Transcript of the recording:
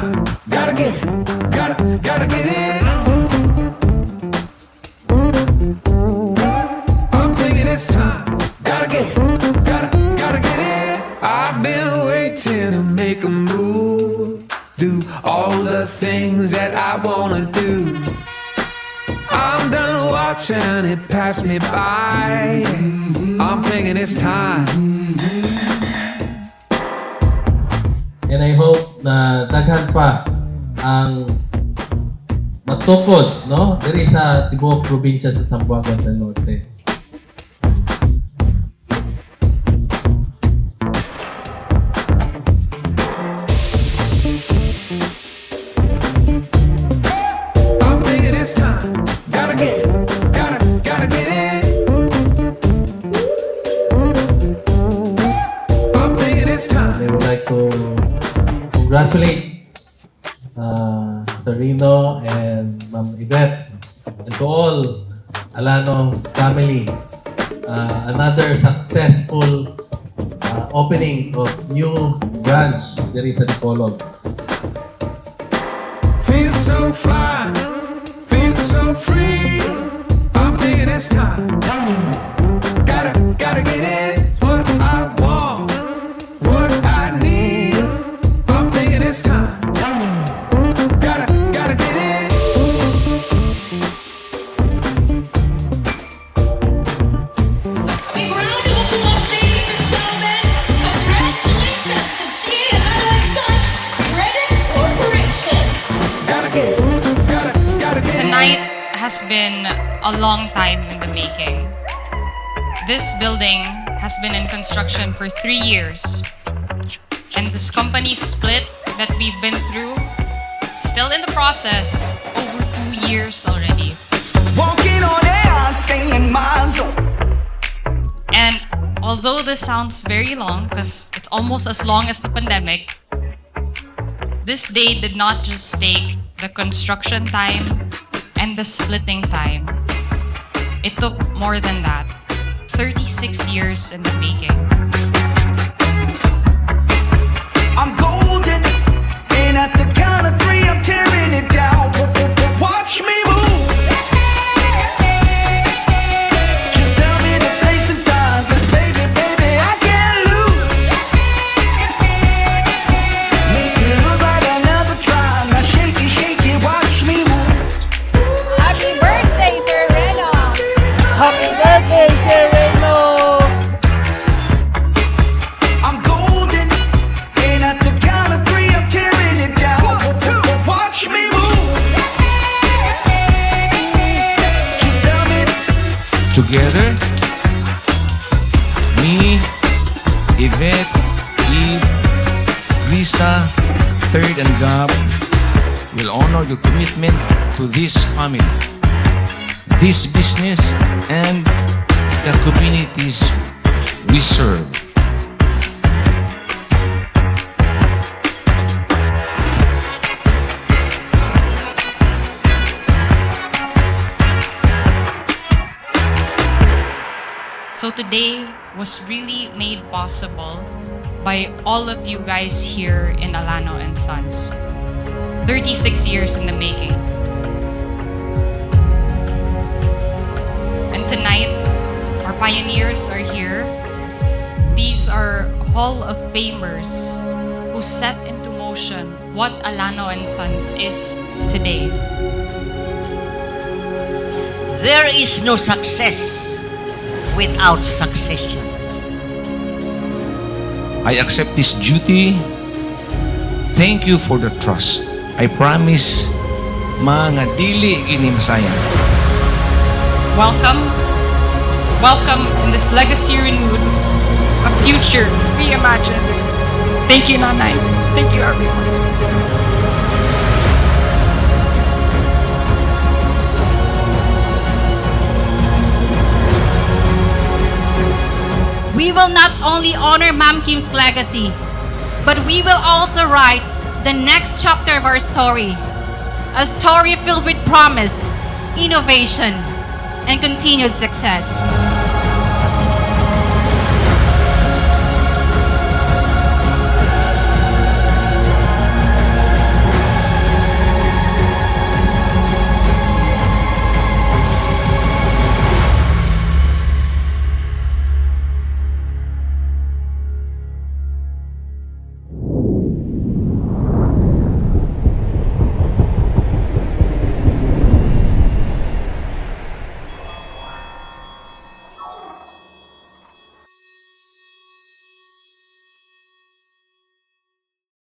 time. Gotta get it. Gotta get it. I'm thinking it's time. Gotta get it. Gotta get it. I've been waiting to make a move. Do all the things that I wanna do. I'm done watching it pass me by. I'm thinking it's time. And I hope na daghan pa ang matukod, no? Diri sa tibuok probinsya sa Zamboanga del Norte. I'm thinking it's time. Gotta get it. Gotta get it. I'm thinking it's time. I would like to congratulate Serino and Ma'am Yvette and to all Alano family. Another successful opening of new branch diri sa Dipolog. Feel so fly, feel so free. I'm thinking it's time. Gotta get it. What I want, what I need. I'm thinking it's time. Gotta get it. Big round of applause, ladies and gentlemen. Congratulations to Gia and Sons Credit Corporation. Gotta get it. Gotta get it. Tonight has been a long time in the making. This building has been in construction for 3 years. And this company split that we've been through, still in the process, over 2 years already. Walking on air, staying in my zone. And although this sounds very long, because it's almost as long as the pandemic, this day did not just take the construction time and the splitting time. It took more than that. 36 years in the making. I'm golden, and at the count of 3, I'm tearing it down. Watch me move. Just tell me the place and time, 'cause baby, I can't lose. Make it look like I never tried. Now shake it, watch me move. Happy birthday, Sir Reno! Happy birthday, Sereno! I'm golden, and at the count of 3, I'm tearing it down. 1, 2, watch me move. Just tell me. Together, me, Yvette, Eve, Lisa, Third, and Gab will honor your commitment to this family, this business, and the communities we serve. So today was really made possible by all of you guys here in Alano and Sons. 36 years in the making. And tonight, our pioneers are here. These are Hall of Famers who set into motion what Alano and Sons is today. There is no success without succession. I accept this duty. Thank you for the trust. I promise, mga dili gini masayang. Welcome. Welcome in this legacy renewed, a future reimagined. Thank you, Nanay. Thank you, everyone. We will not only honor Ma'am Kim's legacy, but we will also write the next chapter of our story. A story filled with promise, innovation, and continued success.